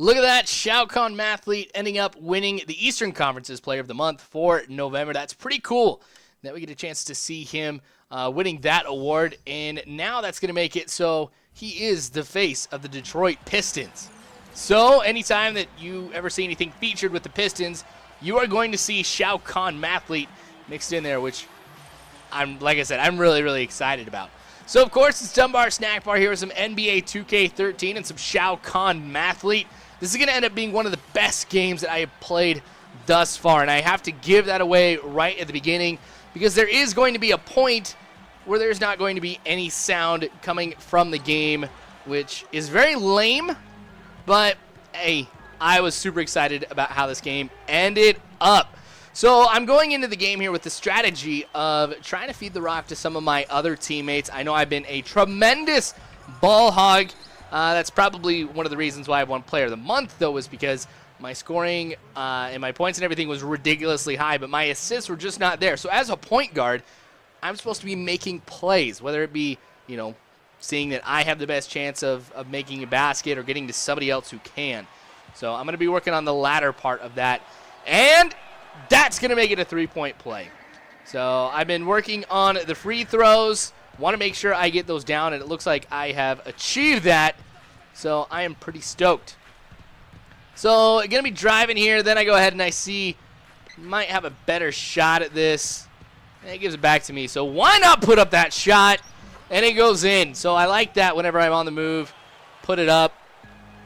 Look at that. Shao-Khan Mathlete ending up winning the Eastern Conference's Player of the Month for November. That's pretty cool that we get a chance to see him winning that award. And now that's going to make it so he is the face of the Detroit Pistons. So anytime that you ever see anything featured with the Pistons, you are going to see Shao-Khan Mathlete mixed in there, which like I said, I'm really, really excited about. So, of course, it's Dunbar Snackbar here with some NBA 2K13 and some Shao-Khan Mathlete. This is going to end up being one of the best games that I have played thus far, and I have to give that away right at the beginning because there is going to be a point where there's not going to be any sound coming from the game, which is very lame, but, hey, I was super excited about how this game ended up. So I'm going into the game here with the strategy of trying to feed the rock to some of my other teammates. I know I've been a tremendous ball hog. That's probably one of the reasons why I won Player of the Month, though, was because my scoring and my points and everything was ridiculously high, but my assists were just not there. So as a point guard, I'm supposed to be making plays, whether it be, seeing that I have the best chance of making a basket or getting to somebody else who can. So I'm going to be working on the latter part of that. And that's going to make it a three-point play. So I've been working on the free throws. Want to make sure I get those down, and it looks like I have achieved that. So I am pretty stoked. So going to be driving here. Then I go ahead and I see might have a better shot at this. And it gives it back to me. So why not put up that shot? And it goes in. So I like that whenever I'm on the move. Put it up.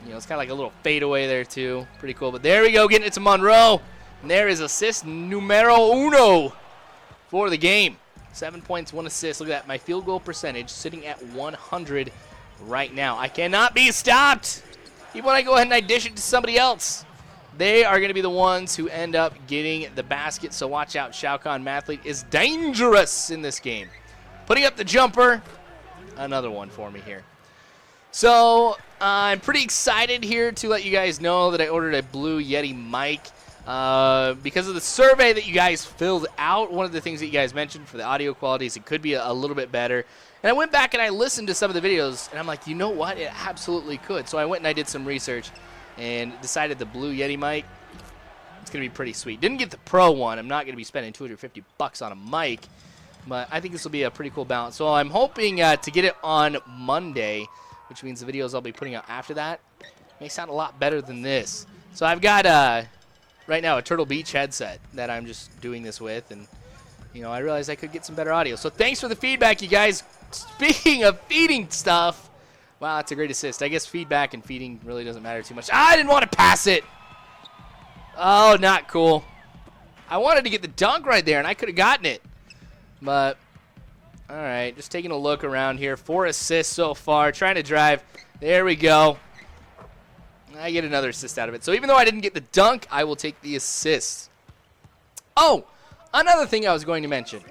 It's kind of like a little fadeaway there too. Pretty cool. But there we go, getting it to Monroe. And there is assist numero uno for the game. 7 points, 1 assist. Look at that. My field goal percentage sitting at 100 right now. I cannot be stopped. Even when I go ahead and I dish it to somebody else, they are going to be the ones who end up getting the basket. So watch out. Shao-Khan Mathlete is dangerous in this game. Putting up the jumper. Another one for me here. So I'm pretty excited here to let you guys know that I ordered a Blue Yeti mic. Because of the survey that you guys filled out, one of the things that you guys mentioned for the audio quality is it could be a little bit better. And I went back and I listened to some of the videos, and I'm like, you know what? It absolutely could. So I went and I did some research and decided the Blue Yeti mic, it's going to be pretty sweet. Didn't get the Pro one. I'm not going to be spending $250 on a mic, but I think this will be a pretty cool balance. So I'm hoping to get it on Monday, which means the videos I'll be putting out after that may sound a lot better than this. So I've got right now a Turtle Beach headset that I'm just doing this with, and I realized I could get some better audio. So thanks for the feedback, you guys. Speaking of feeding stuff, wow, that's a great assist. I guess feedback and feeding really doesn't matter too much. I didn't want to pass it. Oh, not cool. I wanted to get the dunk right there, and I could have gotten it. But, all right, just taking a look around here. 4 assists so far, trying to drive. There we go. I get another assist out of it. So even though I didn't get the dunk, I will take the assist. Oh, another thing I was going to mention.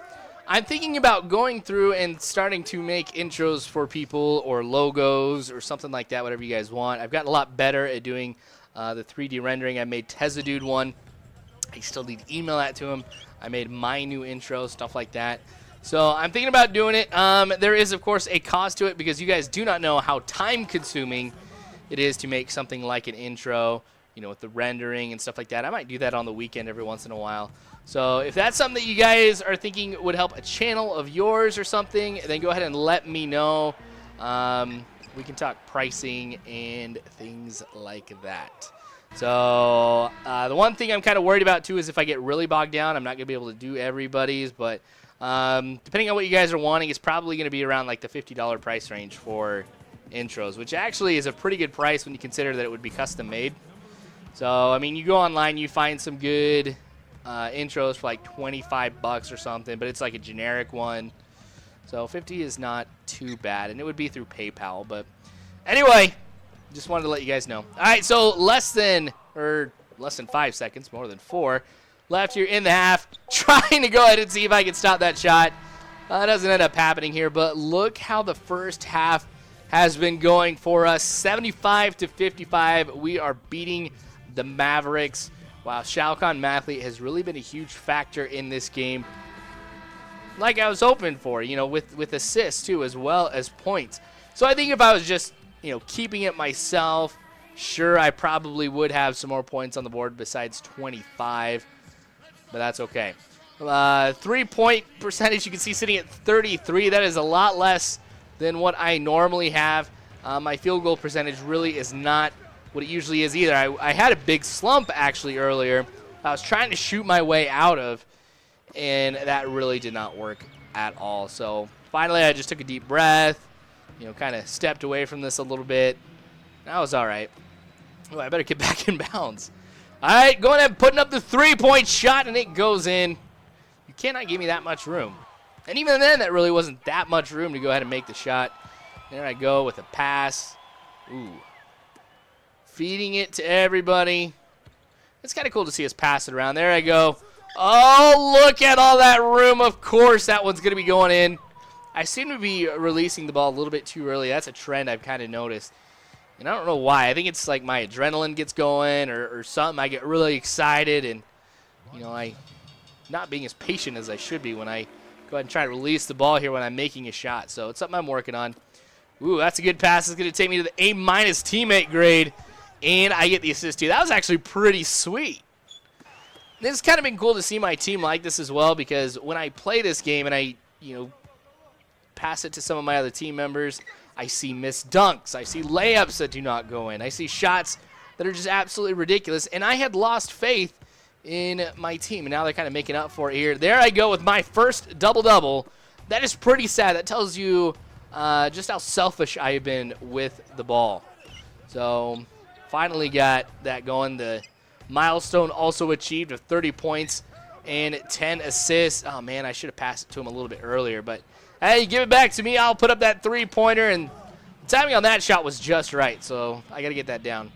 I'm thinking about going through and starting to make intros for people or logos or something like that, whatever you guys want. I've gotten a lot better at doing the 3D rendering. I made Tezadude one. I still need to email that to him. I made my new intro, stuff like that. So I'm thinking about doing it. There is, of course, a cost to it because you guys do not know how time-consuming it is to make something like an intro, with the rendering and stuff like that. I might do that on the weekend every once in a while. So if that's something that you guys are thinking would help a channel of yours or something, then go ahead and let me know. We can talk pricing and things like that. So the one thing I'm kind of worried about, too, is if I get really bogged down, I'm not going to be able to do everybody's. But depending on what you guys are wanting, it's probably going to be around like the $50 price range for intros, which actually is a pretty good price when you consider that it would be custom made. So, I mean, you go online, you find some good intros for like $25 or something, but it's like a generic one. So 50 is not too bad, and it would be through PayPal. But anyway, just wanted to let you guys know. All right, so less than 5 seconds, more than 4 left here in the half. Trying to go ahead and see if I can stop that shot. It doesn't end up happening here, but look how the first half has been going for us. 75-55. We are beating the Mavericks. Wow, Shao-Khan Mathlete has really been a huge factor in this game. Like I was hoping for, with assists too, as well as points. So I think if I was just, keeping it myself, Sure, I probably would have some more points on the board besides 25, but that's okay. 3-point percentage, you can see sitting at 33. That is a lot less than what I normally have. My field goal percentage really is not what it usually is either. I had a big slump actually earlier. I was trying to shoot my way out of, and that really did not work at all. So finally, I just took a deep breath, kind of stepped away from this a little bit. That was all right. Oh, I better get back in bounds. All right, going ahead and putting up the 3-point shot, and it goes in. You cannot give me that much room. And even then, that really wasn't that much room to go ahead and make the shot. There I go with a pass. Ooh. Feeding it to everybody. It's kind of cool to see us pass it around. There I go. Oh, look at all that room. Of course, that one's going to be going in. I seem to be releasing the ball a little bit too early. That's a trend I've kind of noticed. And I don't know why. I think it's like my adrenaline gets going or something. I get really excited and, I not being as patient as I should be when I go ahead and try to release the ball here when I'm making a shot. So it's something I'm working on. Ooh, that's a good pass. It's going to take me to the A- teammate grade, and I get the assist too. That was actually pretty sweet. It's kind of been cool to see my team like this as well, because when I play this game and I, pass it to some of my other team members, I see missed dunks. I see layups that do not go in. I see shots that are just absolutely ridiculous. And I had lost faith in my team, and now they're kind of making up for it here. There I go with my first double-double. That is pretty sad. That tells you just how selfish I have been with the ball. So finally got that going. The milestone also achieved of 30 points and 10 assists. Oh, man, I should have passed it to him a little bit earlier, but hey, give it back to me. I'll put up that three-pointer, and the timing on that shot was just right, so I got to get that down.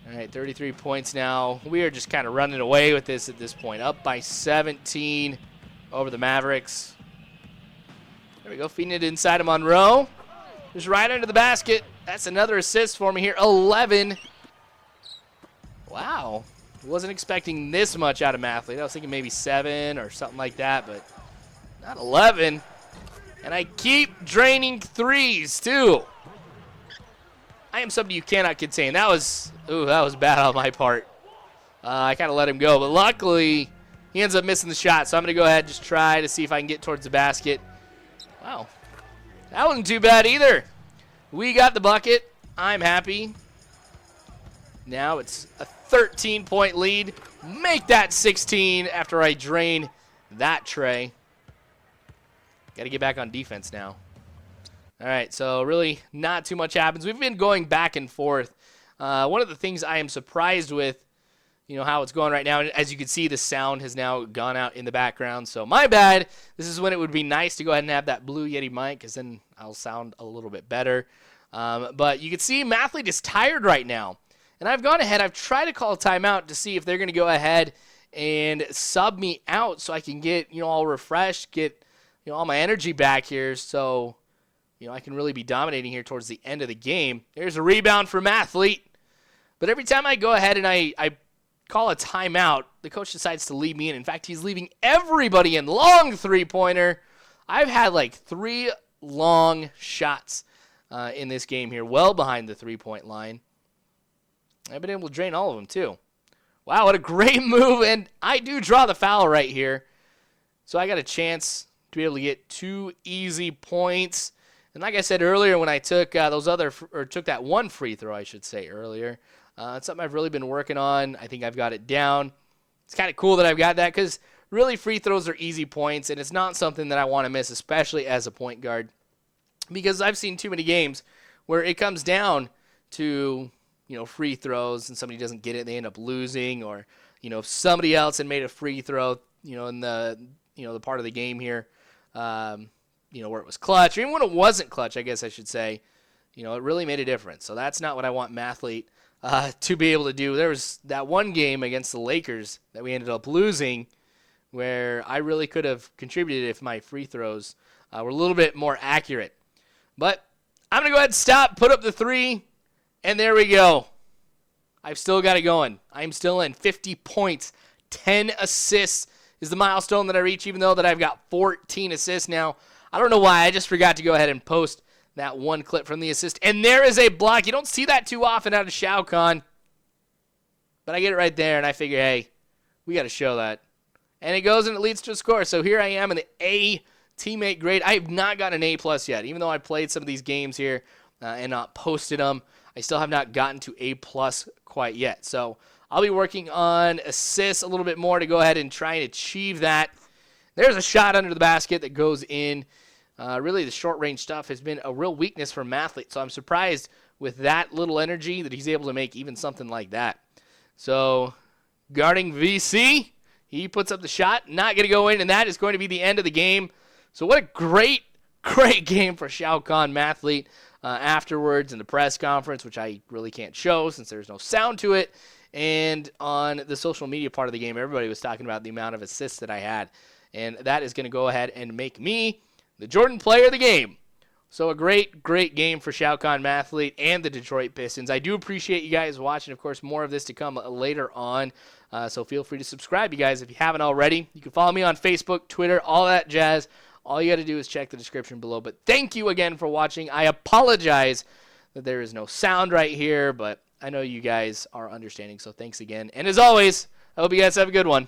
All right, 33 points now. We are just kind of running away with this at this point. Up by 17 over the Mavericks. There we go, feeding it inside of Monroe. Just right under the basket. That's another assist for me here. 11. Wow. Wasn't expecting this much out of Mathlete. I was thinking maybe 7 or something like that, but not 11. And I keep draining threes, too. I am somebody you cannot contain. That was bad on my part. I kind of let him go, but luckily he ends up missing the shot, so I'm going to go ahead and just try to see if I can get towards the basket. Wow. That wasn't too bad either. We got the bucket. I'm happy. Now it's a 13-point lead. Make that 16 after I drain that tray. Got to get back on defense now. All right, so really not too much happens. We've been going back and forth. One of the things I am surprised with, how it's going right now, and as you can see, the sound has now gone out in the background, so my bad. This is when it would be nice to go ahead and have that Blue Yeti mic, because then I'll sound a little bit better. But you can see Mathlete is tired right now. And I've gone ahead, I've tried to call a timeout to see if they're going to go ahead and sub me out so I can get, all refreshed, get, all my energy back here so, I can really be dominating here towards the end of the game. There's a rebound for Mathlete. But every time I go ahead and I call a timeout, the coach decides to leave me in. In fact, he's leaving everybody in. Long three-pointer. I've had like 3 long shots in this game here, well behind the three-point line. I've been able to drain all of them, too. Wow, what a great move, and I do draw the foul right here. So I got a chance to be able to get 2 easy points. And like I said earlier, when I took took that one free throw, I should say earlier, it's something I've really been working on. I think I've got it down. It's kind of cool that I've got that because really free throws are easy points, and it's not something that I want to miss, especially as a point guard, because I've seen too many games where it comes down to free throws and somebody doesn't get it, they end up losing, or, if somebody else had made a free throw, in the, the part of the game here, where it was clutch, or even when it wasn't clutch, I guess I should say, it really made a difference. So that's not what I want Mathlete to be able to do. There was that one game against the Lakers that we ended up losing where I really could have contributed if my free throws were a little bit more accurate. But I'm going to go ahead and stop, put up the 3, and there we go. I've still got it going. I'm still in 50 points. 10 assists is the milestone that I reach, even though that I've got 14 assists now. I don't know why. I just forgot to go ahead and post that one clip from the assist. And there is a block. You don't see that too often out of Shao-Khan. But I get it right there, and I figure, hey, we got to show that. And it goes and it leads to a score. So here I am in the A teammate grade. I have not got an A+ yet. Even though I played some of these games here and not posted them, I still have not gotten to A+ quite yet. So I'll be working on assists a little bit more to go ahead and try and achieve that. There's a shot under the basket that goes in. Really, the short-range stuff has been a real weakness for Mathlete. So I'm surprised with that little energy that he's able to make even something like that. So guarding VC, he puts up the shot. Not going to go in, and that is going to be the end of the game. So what a great game for Shao-Khan Mathlete afterwards in the press conference, which I really can't show since there's no sound to it. And on the social media part of the game, everybody was talking about the amount of assists that I had. And that is going to go ahead and make me the Jordan player of the game. So a great game for Shao-Khan Mathlete and the Detroit Pistons. I do appreciate you guys watching. Of course, more of this to come later on. So feel free to subscribe, you guys, if you haven't already. You can follow me on Facebook, Twitter, all that jazz. All you got to do is check the description below. But thank you again for watching. I apologize that there is no sound right here, but I know you guys are understanding. So thanks again. And as always, I hope you guys have a good one.